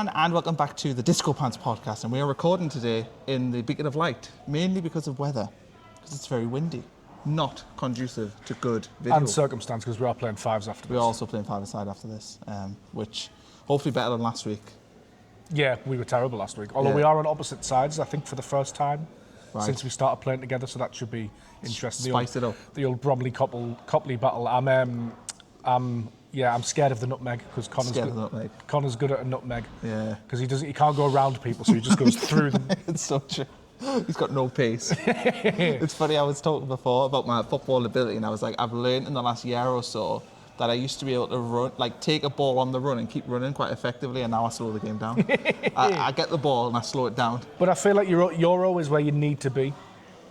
everyone, and welcome back to the Disco Pants podcast. And we are recording today in the beacon of light, mainly because of weather, because it's very windy, not conducive to good video. And circumstance, because we are playing fives after this. We're also playing five-a-side after this, which hopefully better than last week. Yeah, we were terrible last week. Although we are on opposite sides, I think, for the first time since we started playing together, so that should be interesting. Spice it up. The old Bromley Copley battle. I'm scared of the nutmeg because Connor's good at a nutmeg. Yeah. Because he can't go around people, so he just goes through them. It's so true. He's got no pace. It's funny, I was talking before about my football ability, and I was like, I've learned in the last year or so that I used to be able to run, like take a ball on the run and keep running quite effectively, and now I slow the game down. I get the ball and I slow it down. But I feel like you're always where you need to be.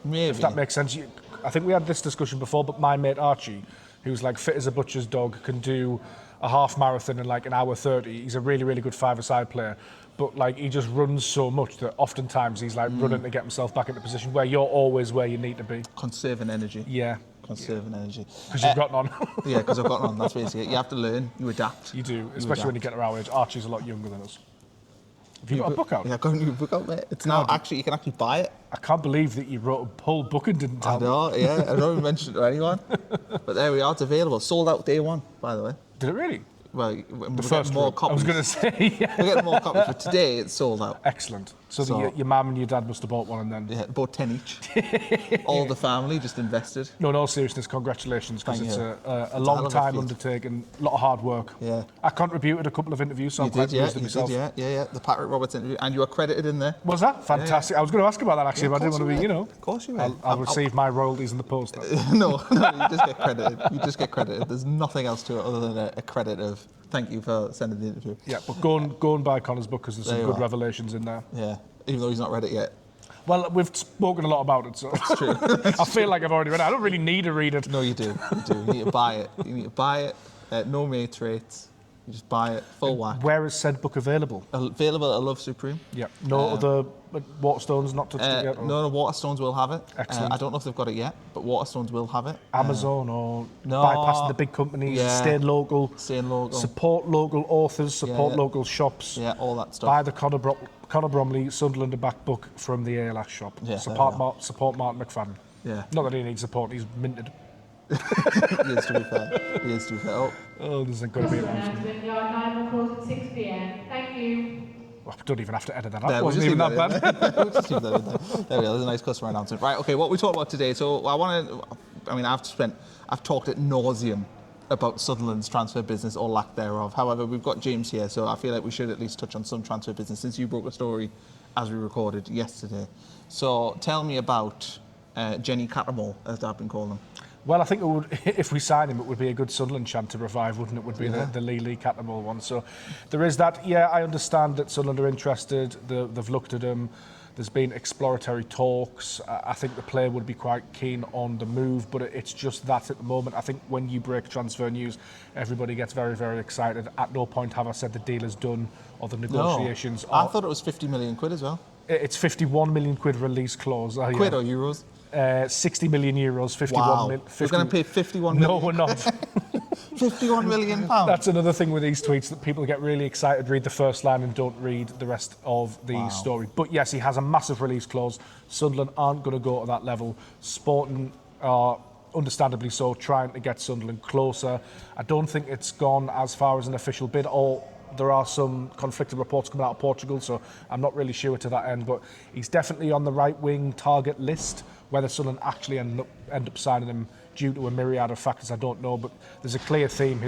Maybe. If that makes sense. I think we had this discussion before, but my mate Archie, who's like fit as a butcher's dog, can do a half marathon in like an hour 30. He's a really, really good five-a-side player. But like he just runs so much that oftentimes he's like running to get himself back into position where you're always where you need to be. Conserving energy. Yeah. Conserving energy. Because you've got none. Yeah, because I've got none. That's basically it. You have to learn. You adapt. You do, especially when you get to our age. Archie's a lot younger than us. Have you got a book out? Yeah, I've got a new book out, mate. It's now actually, you can actually buy it. I can't believe that you wrote a whole book and didn't tell me. I know, yeah. I don't even mention it to anyone. But there we are. It's available. Sold out day one, by the way. Did it really? Well, we're The first getting more one. copies. I was going to say, yeah. We're getting more copies, but today it's sold out. Excellent. So your mum and your dad must have bought one and then... Yeah, bought 10 each. All the family just invested. No, in all seriousness, congratulations, because it's a long hell of a time feat. undertaking, a lot of hard work. Yeah. I contributed a couple of interviews, so I'm quite pleased with myself. Yeah. The Patrick Roberts interview, and you were credited in there. Was that? Fantastic. Yeah. I was going to ask about that actually, but I didn't want to be, Of course you were. I'll receive my royalties in the post. No, you just get credited. You just get credited. There's nothing else to it other than a credit of thank you for sending the interview. Yeah, but go and buy Connor's book because there's some good revelations in there. Yeah, even though he's not read it yet. Well, we've spoken a lot about it, so it's true. I feel like I've already read it. I don't really need to read it. No, you do. You need to buy it. You need to buy it. No mates rates. You just buy it full whack. Where is said book available? Available at Love Supreme. Yeah. No other Waterstones not touched it yet? Or? No, Waterstones will have it. Excellent. I don't know if they've got it yet, but Waterstones will have it. Amazon or bypassing the big companies, staying local. Staying local. Support local authors, support local shops. Yeah, all that stuff. Buy the Connor Bromley, Sunderland and back book from the ALS shop. Yeah, support Martin McFadden. Yeah. Not that he needs support, he's minted. He is, to be fair. Oh, there's going to be an announcement. Yard 9 will close at 6 p.m. Thank you. Well, I don't even have to edit that out. There, It wasn't even that bad. We'll just leave that in there. There we go. There's a nice customer announcement. Right. Okay. What we talked about today. So I've talked at nauseum about Sunderland's transfer business or lack thereof. However, we've got James here, so I feel like we should at least touch on some transfer business since you broke a story as we recorded yesterday. So tell me about Jenny Cattermole, as I've been calling him. Well, I think it would, if we sign him, it would be a good Sunderland chant to revive, wouldn't it? Would be the Lee Cattermole one. So there is that. Yeah, I understand that Sunderland are interested. They've looked at him. There's been exploratory talks. I think the player would be quite keen on the move, but it's just that at the moment. I think when you break transfer news, everybody gets very, very excited. At no point have I said the deal is done or the negotiations. No, I thought it was 50 million quid as well. It's 51 million quid release clause. Quid or euros? 60 million euros, 51 wow. million. We're going to pay 51 million? No, we're not. 51 million pounds? That's another thing with these tweets, that people get really excited, read the first line and don't read the rest of the story. But yes, he has a massive release clause. Sunderland aren't going to go to that level. Sporting are, understandably so, trying to get Sunderland closer. I don't think it's gone as far as an official bid, or there are some conflicting reports coming out of Portugal, so I'm not really sure to that end, but he's definitely on the right-wing target list. Whether Sunderland actually end up signing him due to a myriad of factors, I don't know, but there's a clear theme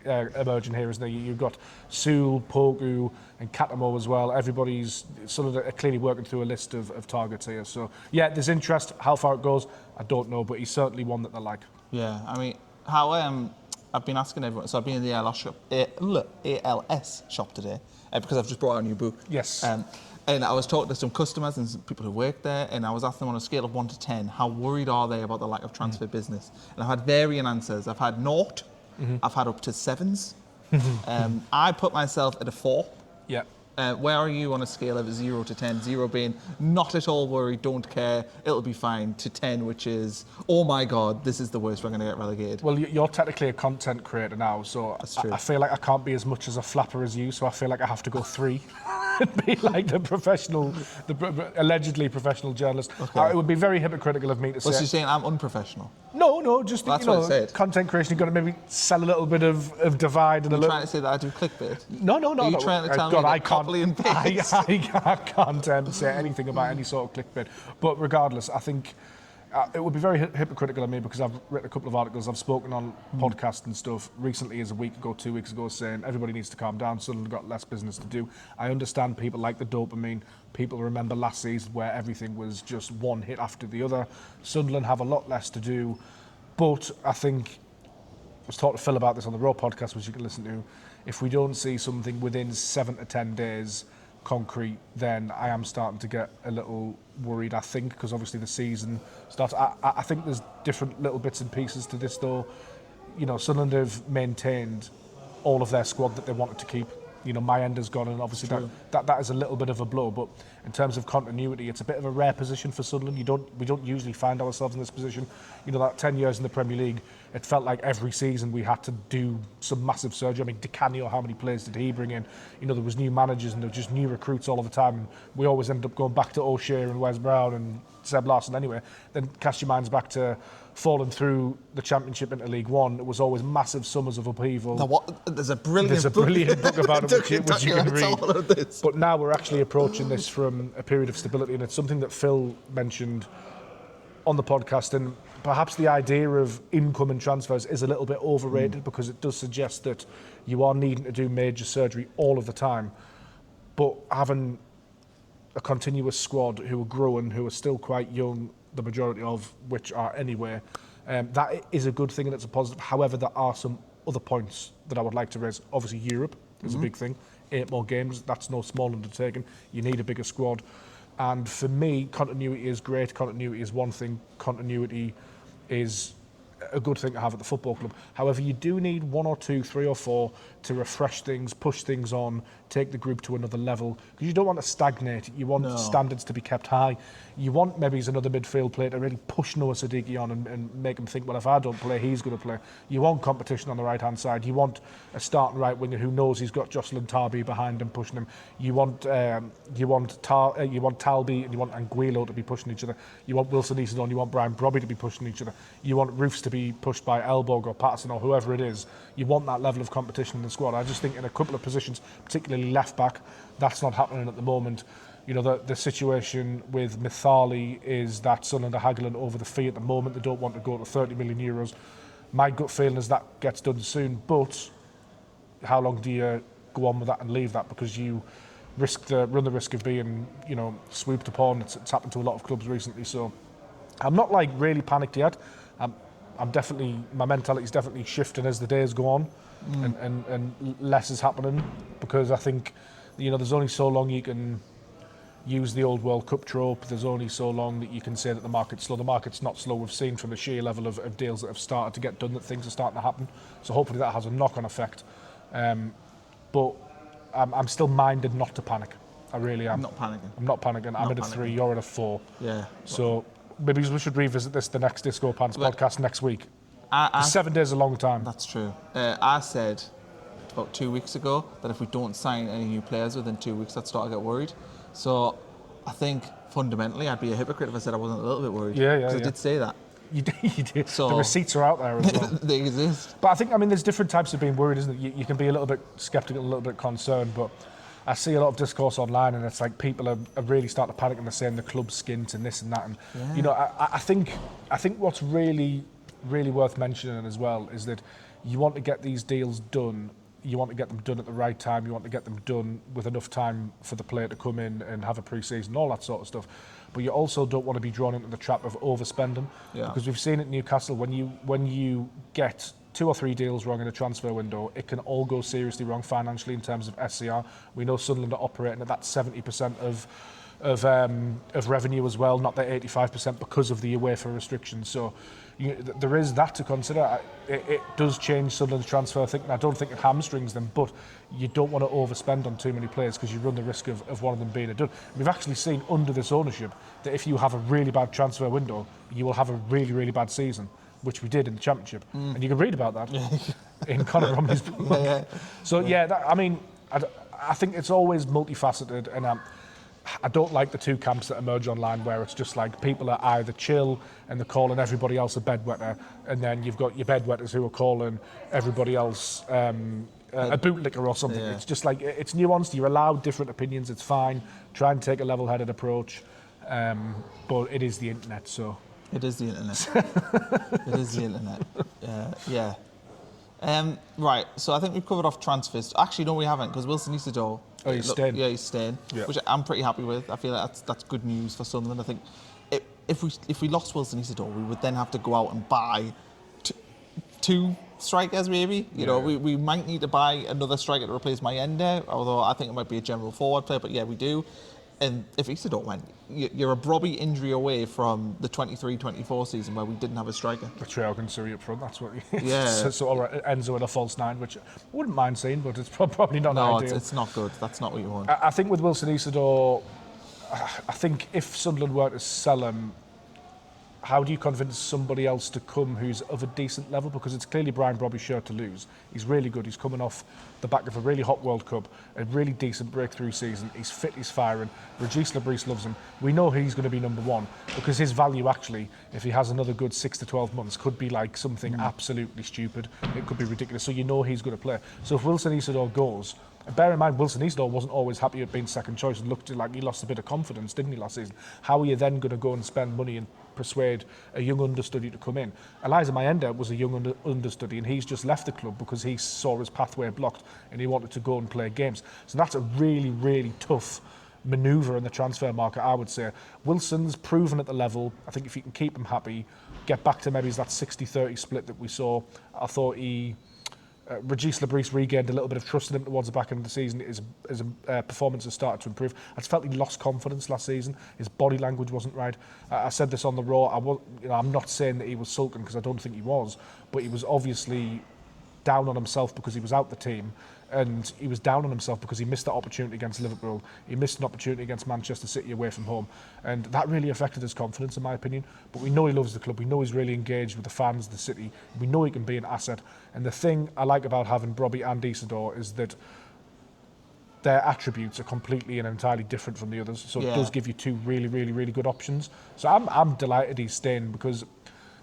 emerging here, isn't there? You've got Sewell, Poku and Cattermole as well. Everybody's sort of clearly working through a list of targets here. So, yeah, there's interest. How far it goes, I don't know, but he's certainly one that they like. Yeah, I mean, how... I've been asking everyone, so I've been in the ALS shop today because I've just brought out a new book. Yes. And I was talking to some customers and some people who work there, and I was asking them on a scale of 1 to 10, how worried are they about the lack of transfer business? And I've had varying answers. I've had 0, I've had up to 7s. I put myself at a 4. Yeah. Where are you on a scale of 0 to 10? 0 being not at all worried, don't care, it'll be fine, to 10, which is, oh my God, this is the worst, we're going to get relegated. Well, you're technically a content creator now, so That's true. I feel like I can't be as much as a flapper as you, so I feel like I have to go 3 and be like the allegedly professional journalist. Okay. It would be very hypocritical of me to Was say... she saying I'm unprofessional? No, just, That's what I said. content creation, you've got to maybe sell a little bit of divide and Are a you little... trying to say that I do clickbait? No. Are you trying to tell me that I can't, Copley and Paste? I can't say anything about any sort of clickbait. But regardless, I think it would be very hypocritical of me because I've written a couple of articles, I've spoken on podcasts and stuff recently as a week ago, 2 weeks ago, saying everybody needs to calm down, Sunderland got less business to do. I understand people like the dopamine. People remember last season where everything was just one hit after the other. Sunderland have a lot less to do. But I think, I was talking to Phil about this on the Raw podcast, which you can listen to, if we don't see something within 7 to 10 days concrete, then I am starting to get a little worried, I think, because obviously the season starts. I think there's different little bits and pieces to this, though. You know, Sunderland have maintained all of their squad that they wanted to keep. You know, my end has gone, and obviously that is a little bit of a blow. But in terms of continuity, it's a bit of a rare position for Sunderland. We don't usually find ourselves in this position. You know, that 10 years in the Premier League, it felt like every season we had to do some massive surgery. I mean, Di Canio, how many players did he bring in? You know, there was new managers and there were just new recruits all of the time. And we always ended up going back to O'Shea and Wes Brown and Seb Larson anyway. Then cast your minds back to falling through the Championship into League One. It was always massive summers of upheaval. There's a brilliant book about it which you can read. All of this. But now we're actually approaching this from a period of stability, and it's something that Phil mentioned on the podcast, and perhaps the idea of income and transfers is a little bit overrated because it does suggest that you are needing to do major surgery all of the time. But having a continuous squad who are growing, who are still quite young, the majority of which are anyway, that is a good thing and it's a positive. However, there are some other points that I would like to raise. Obviously, Europe is a big thing. 8 more games, that's no small undertaking. You need a bigger squad. And for me, continuity is great. Continuity is one thing. Continuity is a good thing to have at the football club. However, you do need 1 or 2, 3 or 4 to refresh things, push things on, take the group to another level. Because you don't want to stagnate. You want standards to be kept high. You want maybe as another midfield player to really push Noah Sadiki on and make him think, well, if I don't play, he's going to play. You want competition on the right-hand side. You want a starting right winger who knows he's got Jocelyn Tarby behind him pushing him. You want Talby and you want Anguilo to be pushing each other. You want Wilson Easton, you want Brian Brobby to be pushing each other. You want Roofs to be pushed by Elborg or Patterson or whoever it is. You want that level of competition in the squad. I just think in a couple of positions, particularly left back, that's not happening at the moment. You know, the situation with Mithali is that Sunderland are haggling over the fee at the moment. They don't want to go to 30 million euros. My gut feeling is that gets done soon, but how long do you go on with that and leave that? Because you run the risk of being, you know, swooped upon. It's happened to a lot of clubs recently. So I'm not like really panicked yet. I'm definitely, my mentality is definitely shifting as the days go on, and less is happening, because I think, you know, there's only so long you can use the old World Cup trope. There's only so long that you can say that the market's slow. The market's not slow. We've seen from the sheer level of deals that have started to get done that things are starting to happen. So hopefully that has a knock-on effect. But I'm still minded not to panic. I really am. I'm not panicking. I'm at a 3, you're at a 4. Yeah. So maybe we should revisit this the next Disco Pants podcast next week. 7 days is a long time. That's true. I said about 2 weeks ago that if we don't sign any new players within 2 weeks, I'd start to get worried. So I think fundamentally I'd be a hypocrite if I said I wasn't a little bit worried. Yeah. Because I did say that. You did. So the receipts are out there as well. They exist. But I think, there's different types of being worried, isn't it? You can be a little bit sceptical, a little bit concerned, but I see a lot of discourse online, and it's like people are really starting to panic and they're saying the club's skint and this and that. And you know, I think what's really, really worth mentioning as well is that you want to get these deals done. You want to get them done at the right time. You want to get them done with enough time for the player to come in and have a pre-season, all that sort of stuff. But you also don't want to be drawn into the trap of overspending, because we've seen at Newcastle, when you get 2 or 3 deals wrong in a transfer window, it can all go seriously wrong financially in terms of SCR. We know Sunderland are operating at that 70% of revenue as well, not the 85% because of the UEFA restrictions. So, there is that to consider. It does change Sunderland's transfer thinking. I don't think it hamstrings them, but you don't want to overspend on too many players because you run the risk of one of them being a dud. We've actually seen under this ownership that if you have a really bad transfer window, you will have a really, really bad season, which we did in the Championship. And you can read about that in Connor Bromley's book. So, I think it's always multifaceted, and I don't like the two camps that emerge online where it's just like people are either chill and they're calling everybody else a bedwetter, and then you've got your bedwetters who are calling everybody else a bootlicker or something. It's just like, it's nuanced. You're allowed different opinions. It's fine. Try and take a level-headed approach. But it is the internet, so. It is the internet. It is the internet. Right, so I think we've covered off transfers. Actually, no, we haven't, because Wilson Isidore. Oh, he's staying. Yeah, he's staying, which I'm pretty happy with. I feel like that's good news for Sunderland. I think if we lost Wilson Isidore, we would then have to go out and buy two strikers, maybe. You know, we might need to buy another striker to replace Mayende, although I think it might be a general forward player, but yeah, we do. And if Isidore went, you're a Brobby injury away from the 23-24 season where we didn't have a striker. Betrayal and Surrey up front, that's what so Enzo in a false nine, which I wouldn't mind seeing, but it's probably not ideal. No, it's not good. That's not what you want. I think with Wilson Isidore, I think if Sunderland were to sell him, how do you convince somebody else to come who's of a decent level? Because it's clearly Brian Brobby's shirt to lose. He's really good. He's coming off the back of a really hot World Cup, a really decent breakthrough season. He's fit, he's firing. Régis Le Bris loves him. We know he's going to be number one because his value actually, if he has another good 6 to 12 months, could be like something absolutely stupid. It could be ridiculous. So you know he's going to play. So if Wilson Isidore goes, bear in mind, Wilson Isidore wasn't always happy at being second choice and looked like he lost a bit of confidence, didn't he, last season? How are you then going to go and spend money and persuade a young understudy to come in? Eliza Mayenda was a young understudy, and he's just left the club because he saw his pathway blocked and he wanted to go and play games. So that's a really, really tough manoeuvre in the transfer market, I would say. Wilson's proven at the level. I think if you can keep him happy, get back to maybe that 60-30 split that we saw, I thought Régis Le Bris regained a little bit of trust in him towards the back end of the season. His performance has started to improve. I just felt he lost confidence last season. His body language wasn't right. I said this on the Raw. I'm not saying that he was sulking because I don't think he was, but he was obviously down on himself because he was out the team, and he was down on himself because he missed that opportunity against Liverpool. He missed an opportunity against Manchester City away from home, and that really affected his confidence, in my opinion. But we know he loves the club. We know he's really engaged with the fans, the city. We know he can be an asset. And the thing I like about having Brobby and Isidore is that their attributes are completely and entirely different from the others. So it does give you two really, really, really good options. So I'm delighted he's staying because,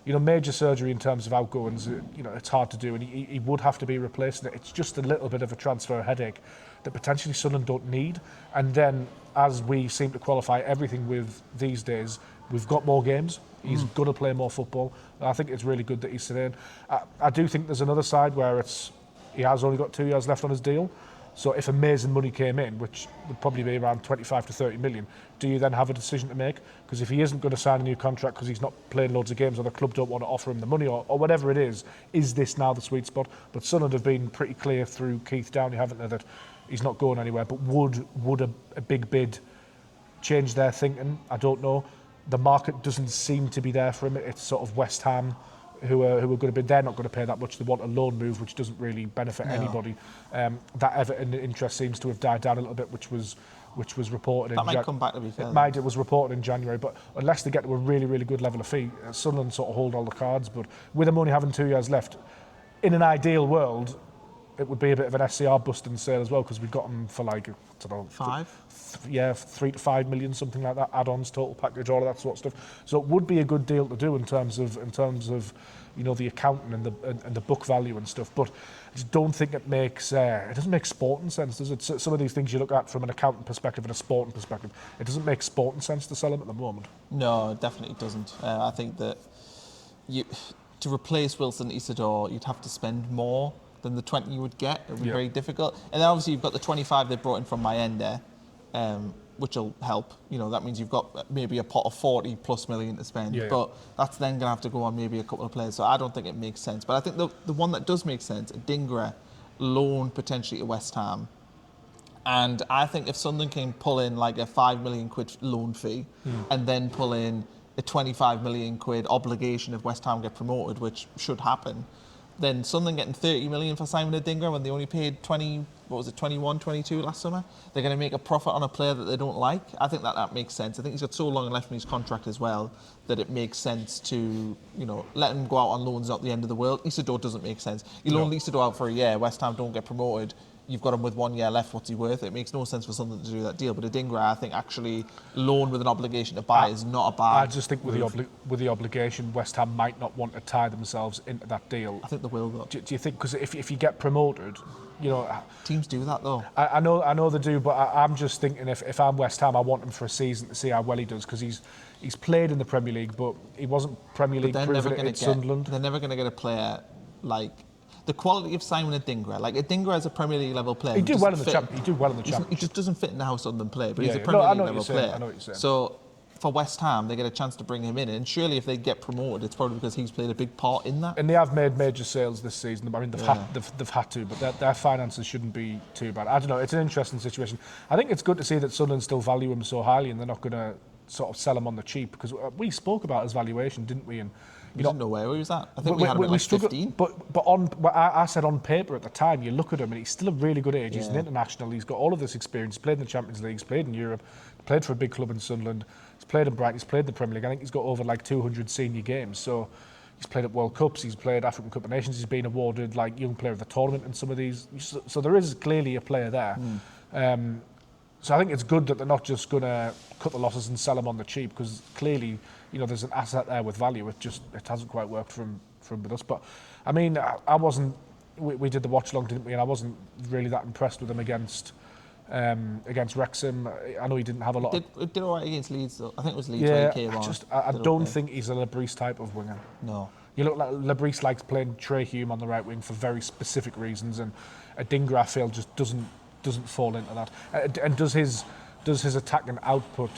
you know, major surgery in terms of outgoings, you know, it's hard to do, and he would have to be replaced. It's just a little bit of a transfer headache that potentially Sunderland don't need. And then, as we seem to qualify everything with these days, we've got more games. He's going to play more football. I think it's really good that he's staying. I do think there's another side where he has only got 2 years left on his deal. So if amazing money came in, which would probably be around 25 to 30 million, do you then have a decision to make? Because if he isn't going to sign a new contract because he's not playing loads of games or the club don't want to offer him the money or whatever it is this now the sweet spot? But Sunderland have been pretty clear through Keith Downey, haven't they, that he's not going anywhere. But would a big bid change their thinking? I don't know. The market doesn't seem to be there for him. It's sort of West Ham who are going to be, they're not going to pay that much. They want a loan move, which doesn't really benefit anybody. That Everton interest seems to have died down a little bit, which was reported. That might come back, to be fair. It was reported in January, but unless they get to a really, really good level of fee, Sunderland sort of hold all the cards. But with them only having 2 years left, in an ideal world, it would be a bit of an SCR busting sale as well, because we've got them for like, I don't know, 3 to 5 million, something like that, add-ons, total package, all of that sort of stuff. So it would be a good deal to do in terms of you know, the accounting and the book value and stuff. But I just don't think it doesn't make sporting sense, does it? So some of these things you look at from an accounting perspective and a sporting perspective, it doesn't make sporting sense to sell them at the moment. No, it definitely doesn't. I think that to replace Wilson Isidore, you'd have to spend more than the 20 you would get. It would be very difficult. And then obviously you've got the 25 they brought in from Mayende, which will help. You know, that means you've got maybe a pot of 40 plus million to spend. But that's then going to have to go on maybe a couple of players. So I don't think it makes sense. But I think the one that does make sense, Dingra, loan potentially to West Ham. And I think if Sunderland can pull in like a £5 million loan fee and then pull in a 25 million quid obligation if West Ham get promoted, which should happen, then Sunderland getting 30 million for Simon Adingra when they only paid 21, 22 last summer, they're going to make a profit on a player that they don't like. I think that makes sense. I think he's got so long left in his contract as well that it makes sense to, let him go out on loans at the end of the world. Isidore doesn't make sense. You loan Isidore out for a year, West Ham don't get promoted, you've got him with 1 year left, what's he worth? It makes no sense for Sunderland to do that deal. But Adingra, I think actually loan with an obligation to buy is not a bad I just think with the obligation, West Ham might not want to tie themselves into that deal. I think they will, though. Do you think, because if you get promoted, teams do that, though. I know they do, but I'm just thinking if I'm West Ham, I want him for a season to see how well he does, because he's played in the Premier League, but he wasn't Premier League proven at Sunderland. They're never going to get a player like the quality of Simon Adingra. Like Adingra as a Premier League level player. He did well in the Championship. He just doesn't fit in the house Sunderland play, but he's a yeah. Premier No, League level player. I know what you're saying. So for West Ham, they get a chance to bring him in, and surely if they get promoted, it's probably because he's played a big part in that. And they have made major sales this season. I mean, they've had to, but their finances shouldn't be too bad. I don't know. It's an interesting situation. I think it's good to see that Sunderland still value him so highly, and they're not going to sort of sell him on the cheap, because we spoke about his valuation, didn't we? And we didn't know where he was at. I think we had him at like 15. But I said on paper at the time, you look at him and he's still a really good age. He's an international. He's got all of this experience. He's played in the Champions League. He's played in Europe. Played for a big club in Sunderland. He's played in Brighton. He's played in the Premier League. I think he's got over like 200 senior games. So he's played at World Cups. He's played African Cup of Nations. He's been awarded like Young Player of the Tournament in some of these. So there is clearly a player there. So I think it's good that they're not just going to cut the losses and sell him on the cheap, because clearly, there's an asset there with value. It hasn't quite worked from with us. But I mean, I wasn't. We did the watch along, didn't we? And I wasn't really that impressed with him against Wrexham. I know he didn't have a lot. It did all right against Leeds, though. I think it was Leeds where he came on. I don't think he's a Le Bris type of winger. No. You look like Le Bris likes playing Trey Hume on the right wing for very specific reasons, and Adingra, I feel, just doesn't fall into that. And does his attacking output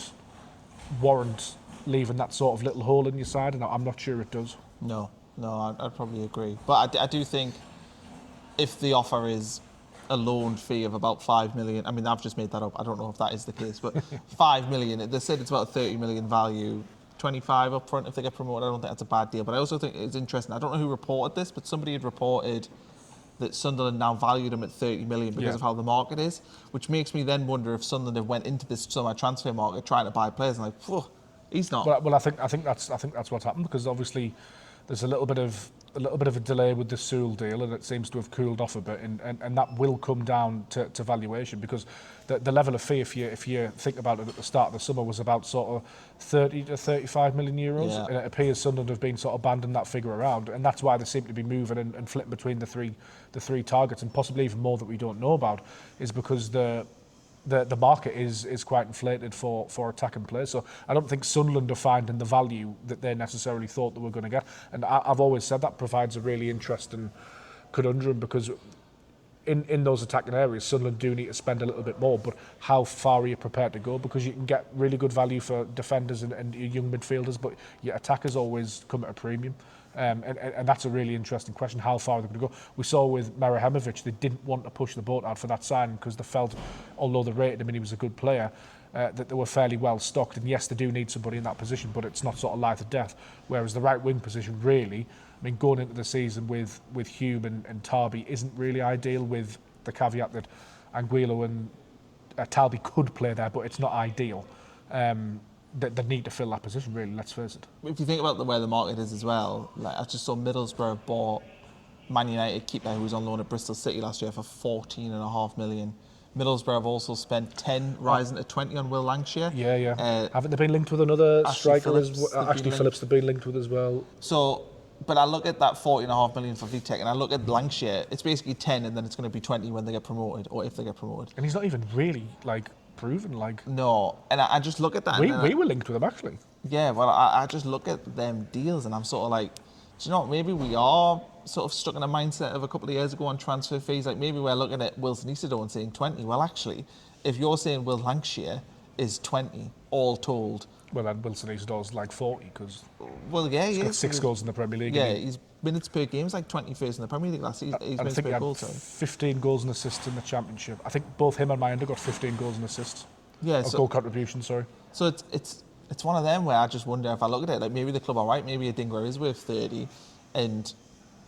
warrant leaving that sort of little hole in your side? And I'm not sure it does. No, I'd probably agree. But I do think if the offer is a loan fee of about 5 million, I mean, I've just made that up. I don't know if that is the case, but 5 million, they said it's about 30 million value, 25 up front if they get promoted. I don't think that's a bad deal. But I also think it's interesting. I don't know who reported this, but somebody had reported that Sunderland now valued him at 30 million because of how the market is, which makes me then wonder if Sunderland have went into this summer transfer market trying to buy players and he's not. Well, I think that's what's happened, because obviously there's a little bit of a delay with the Sewell deal, and it seems to have cooled off a bit, and that will come down to valuation, because the level of fee, if you think about it, at the start of the summer was about sort of 30 to 35 million euros, and it appears Sunderland have been sort of banding that figure around, and that's why they seem to be moving and flipping between the three targets, and possibly even more that we don't know about, is because the market is quite inflated for attacking players. So I don't think Sunderland are finding the value that they necessarily thought they were going to get. And I've always said that provides a really interesting conundrum, because in those attacking areas, Sunderland do need to spend a little bit more, but how far are you prepared to go? Because you can get really good value for defenders and young midfielders, but your attackers always come at a premium. And that's a really interesting question. How far are they going to go? We saw with Marahemovic, they didn't want to push the boat out for that signing, because they felt, although they rated him and he was a good player, that they were fairly well stocked. And yes, they do need somebody in that position, but it's not sort of life or death. Whereas the right wing position, really, I mean, going into the season with Hume and Tarby isn't really ideal, with the caveat that Anguilo and Talby could play there, but it's not ideal. They need to fill that position, really, let's face it. If you think about where the market is as well, like I just saw Middlesbrough bought Man United keeper who was on loan at Bristol City last year for 14.5 million. Middlesbrough have also spent 10, rising to 20 on Will Lancashire. Yeah. Haven't they been linked with another striker? Ashley Phillips they've been linked with as well. So, but I look at that 14.5 million for Vitek, and I look at Lancashire, it's basically 10, and then it's going to be 20 when they get promoted, or if they get promoted. And he's not even really, proven, No, and I just look at that. We were linked with him, actually. Yeah, well, I just look at them deals, and I'm sort of like, do you know what, maybe we are sort of stuck in a mindset of a couple of years ago on transfer fees. Like, maybe we're looking at Wilson Isidore and saying 20. Well, actually, if you're saying Will Lancashire is 20, all told. Well, then Wilson Isidore's like 40, because he's got 6 goals in the Premier League. Yeah, his minutes per game is like 21st in the Premier League last season. I think he had 15 goals and assists in the Championship. I think both him and Mayenda got 15 goals and assists. Yeah, goal contribution, sorry. So it's it's one of them where I just wonder if I look at it, like maybe the club are right, maybe Adingra is worth 30, and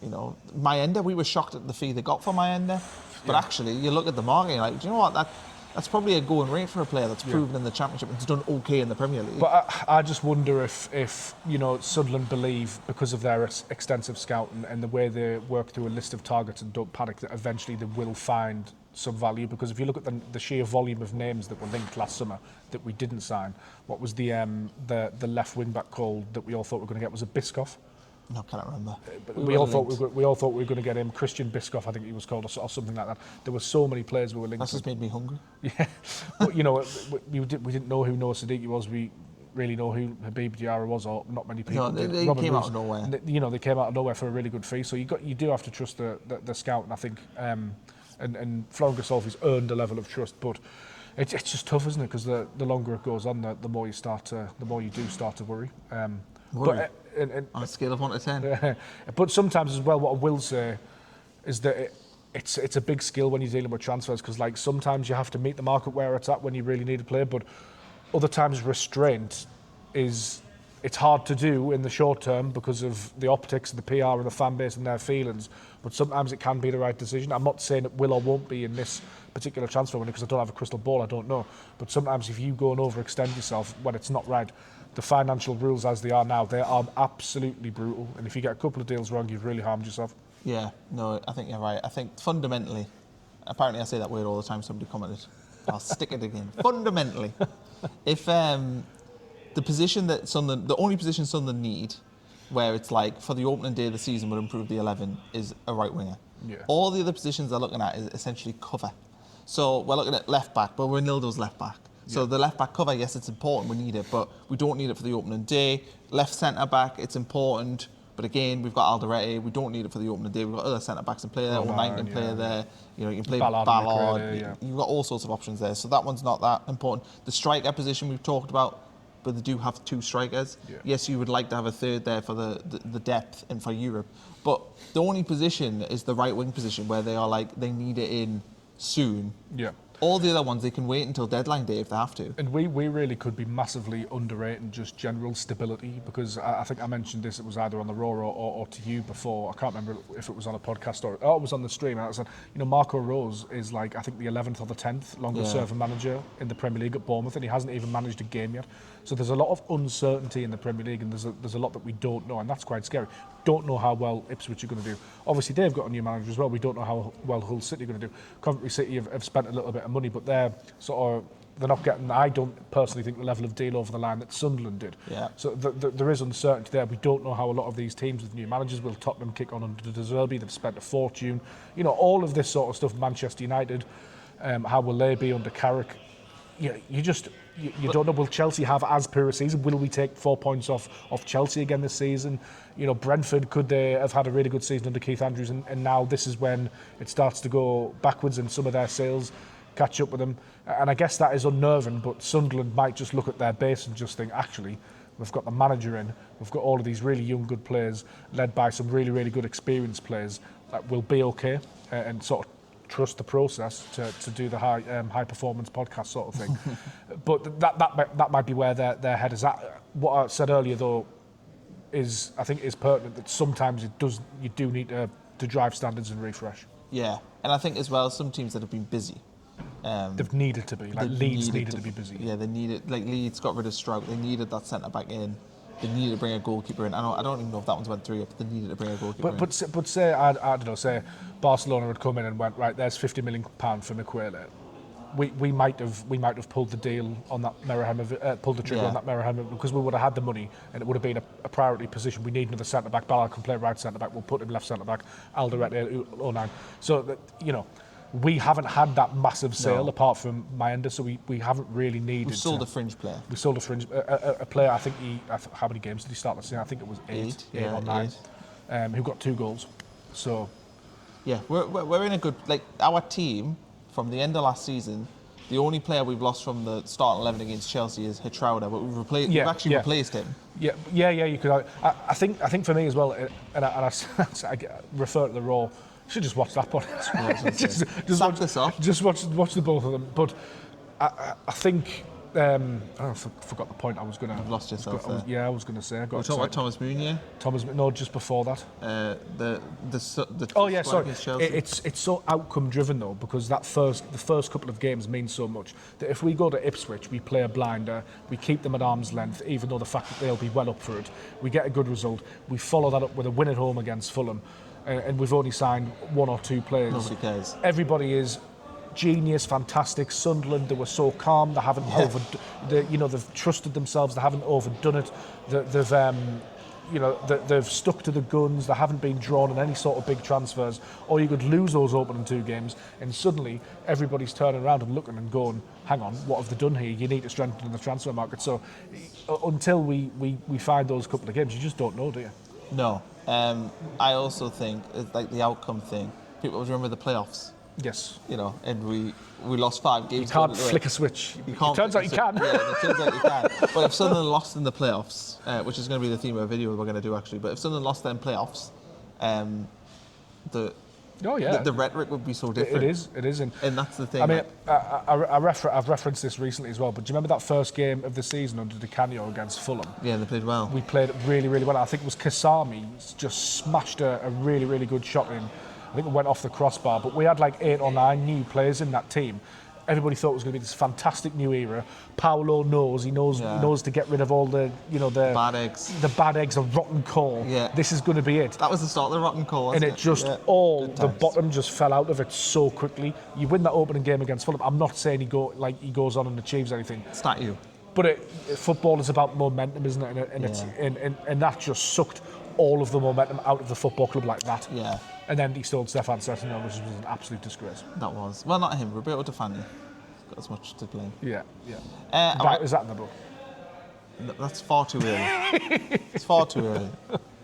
you know, Mayenda, we were shocked at the fee they got for Mayenda, but actually you look at the market, you're like, do you know what, that's probably a going rate for a player that's proven in the Championship and has done okay in the Premier League. But I just wonder if you know, Sunderland believe, because of their extensive scouting and the way they work through a list of targets and don't panic, that eventually they will find some value. Because if you look at the sheer volume of names that were linked last summer that we didn't sign, what was the left wing back called that we all thought we were going to get? Was it Biscoff? No, I cannot remember. We all thought we were going to get him. Christian Biscoff, I think he was called, or something like that. There were so many players we were linked. That's just made me hungry. Yeah, but you know, we didn't know who Noah Siddiqui was. We really know who Habib Diarra was, or not many people. No, they came out of nowhere. And they came out of nowhere for a really good fee. So you do have to trust the scout, and I think and Florent Ghisolfi's earned a level of trust, but. It's just tough, isn't it? Because the longer it goes on, the more you do start to worry. Worry. But on a scale of 1 to 10. But sometimes as well, what I will say is that it's a big skill when you're dealing with transfers, because like sometimes you have to meet the market where it's at when you really need a player, but other times restraint it's hard to do in the short term because of the optics, the PR and the fan base and their feelings, but sometimes it can be the right decision. I'm not saying it will or won't be in this particular transfer window because I don't have a crystal ball, I don't know, but sometimes if you go and overextend yourself when it's not right, the financial rules as they are now, they are absolutely brutal, and if you get a couple of deals wrong, you've really harmed yourself. Yeah, no, I think you're right. I think fundamentally, apparently I say that word all the time, somebody commented, I'll stick it again. Fundamentally, if the position that Sunderland, the only position Sunderland need, where it's like for the opening day of the season will improve the 11, is a right winger. Yeah. All the other positions they're looking at is essentially cover. So we're looking at left back, but we're Nildo's left back. So the left back cover, yes, it's important, we need it, but we don't need it for the opening day. Left centre back, it's important, but again, we've got Alderete, we don't need it for the opening day. We've got other centre backs in play there, O'Neill can play there. You know, you can play Ballard. You've got all sorts of options there. So that one's not that important. The striker position we've talked about, but they do have 2 strikers. Yeah. Yes, you would like to have a third there for the depth and for Europe, but the only position is the right wing position where they are like, they need it in soon. Yeah. All the other ones, they can wait until deadline day if they have to. And we really could be massively underrating just general stability, because I think I mentioned this, it was either on the Raw or to you before, I can't remember if it was on a podcast or it was on the stream, and I said, you know, Marco Rose is like, I think the 11th or the 10th longest serving manager in the Premier League at Bournemouth, and he hasn't even managed a game yet. So there's a lot of uncertainty in the Premier League, and there's a lot that we don't know, and that's quite scary. Don't know how well Ipswich are going to do. Obviously, they've got a new manager as well. We don't know how well Hull City are going to do. Coventry City have spent a little bit of money, but they're not getting, I don't personally think, the level of deal over the line that Sunderland did. Yeah. So there is uncertainty there. We don't know how a lot of these teams with new managers will. Tottenham kick on under De Zerbi. They've spent a fortune. You know, all of this sort of stuff. Manchester United, how will they be under Carrick? You don't know. Will Chelsea have as poor a season? Will we take 4 points off Chelsea again this season? You know, Brentford, could they have had a really good season under Keith Andrews, and now this is when it starts to go backwards and some of their sales catch up with them. And I guess that is unnerving, but Sunderland might just look at their base and just think, actually, we've got the manager in, we've got all of these really young good players led by some really, really good experienced players that will be okay, and sort of trust the process to do the high performance podcast sort of thing. But that might be where their head is at. What I said earlier though is, I think, is pertinent, that sometimes you do need to drive standards and refresh. Yeah, and I think as well, some teams that have been busy, they've needed to be, like Leeds needed to be busy. Yeah, they needed, like Leeds got rid of Strout, they needed that centre back in. They needed to bring a goalkeeper in. I don't even know if that one's went through yet, but they needed to bring a goalkeeper in. But say, I don't know, say Barcelona had come in and went, right, there's £50 million for Miquelez. We might have pulled the deal on that pulled the trigger on that Meriham, because we would have had the money and it would have been a priority position. We need another centre back. Ballard can play right centre back. We'll put him left centre back. Alderete, O'Neill. So that, you know, we haven't had that massive sale apart from Mayenda, so we haven't really needed. We sold a fringe player. We sold a player. I think how many games did he start last season? I think it was eight or nine. Who got 2 goals. So yeah, we're in a good, like, our team from the end of last season. The only player we've lost from the starting 11 against Chelsea is Hitrauda, but we've actually replaced him. Yeah. You could. I think for me as well, and I refer to the Raw. Should just watch that podcast. Just watch this off. Just watch the both of them. But I think I forgot the point I was going to... You've lost yourself there. I was going to say. I got We're talking about Thomas Meunier. No, just before that. The Oh yeah, sorry. against Chelsea. It's so outcome driven though, because the first couple of games mean so much that if we go to Ipswich, we play a blinder, we keep them at arm's length, even though the fact that they'll be well up for it, we get a good result, we follow that up with a win at home against Fulham, and we've only signed 1 or 2 players. Nobody cares. Everybody is genius, fantastic. Sunderland, they were so calm. They haven't they've trusted themselves. They haven't overdone it. They've stuck to the guns. They haven't been drawn on any sort of big transfers. Or you could lose those opening 2 games, and suddenly everybody's turning around and looking and going, "Hang on, what have they done here? You need to strengthen the transfer market." So until we find those couple of games, you just don't know, do you? No. I also think it's like the outcome thing. People always remember the playoffs. Yes. And we lost 5 games. You can't flick a switch. You can't. It turns out you can. Yeah, it turns out you can. But if Sunderland lost in the playoffs, which is going to be the theme of a video we're going to do actually, but if Sunderland lost in playoffs, the rhetoric would be so different. It is. And that's the thing. I mean, I've referenced this recently as well, but do you remember that first game of the season under Di Canio against Fulham? Yeah, they played well. We played really, really well. I think it was Kasami just smashed a really, really good shot in. I think it went off the crossbar, but we had like 8 or 9 new players in that team. Everybody thought it was going to be this fantastic new era. Paolo knows to get rid of all the bad eggs, the rotten coal. Yeah. This is going to be it. That was the start of the rotten coal, wasn't and it just the bottom just fell out of it so quickly. You win that opening game against Fulham. I'm not saying he goes on and achieves anything. It's not you. But football is about momentum, isn't it? And that just sucked all of the momentum out of the football club like that. Yeah. And then he stole Stefan Sessegnon, which was an absolute disgrace. That was. Well, not him. Roberto Di Fanni got as much to blame. Yeah. Is that in the book? That's far too early. It's far too early.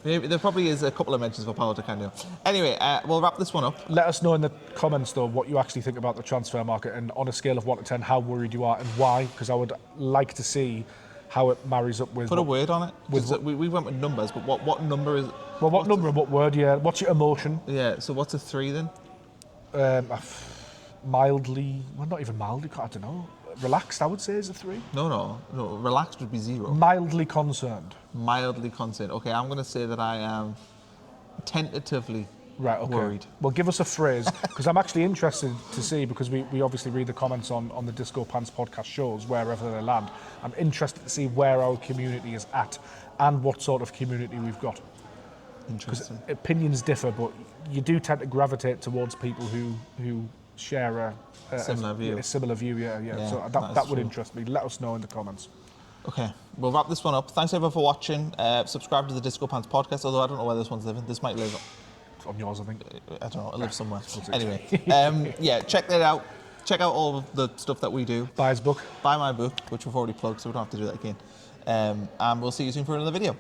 Maybe there probably is a couple of mentions for Paolo Di Canio. Anyway, we'll wrap this one up. Let us know in the comments, though, what you actually think about the transfer market, and on a scale of 1 to 10, how worried you are and why, because I would like to see how it marries up with... Put a word on it. We went with numbers, but what number is... Well, what number and what word, yeah. What's your emotion? Yeah, so what's a 3 then? Mildly... Well, not even mildly, I don't know. Relaxed, I would say, is a 3. No. Relaxed would be 0. Mildly concerned. Mildly concerned. Okay, I'm going to say that I am tentatively worried. Well, give us a phrase, because I'm actually interested to see, because we obviously read the comments on the Disco Pants podcast shows, wherever they land. I'm interested to see where our community is at and what sort of community we've got. Interesting. Because opinions differ, but you do tend to gravitate towards people who share a similar view. Yeah. So that would interest me. Let us know in the comments. Okay, we'll wrap this one up. Thanks everyone for watching. Subscribe to the Disco Pants podcast, although I don't know where this one's living. This might live on yours, I think. I don't know, it lives somewhere. Anyway, check that out. Check out all of the stuff that we do. Buy his book. Buy my book, which we've already plugged, so we don't have to do that again. And we'll see you soon for another video.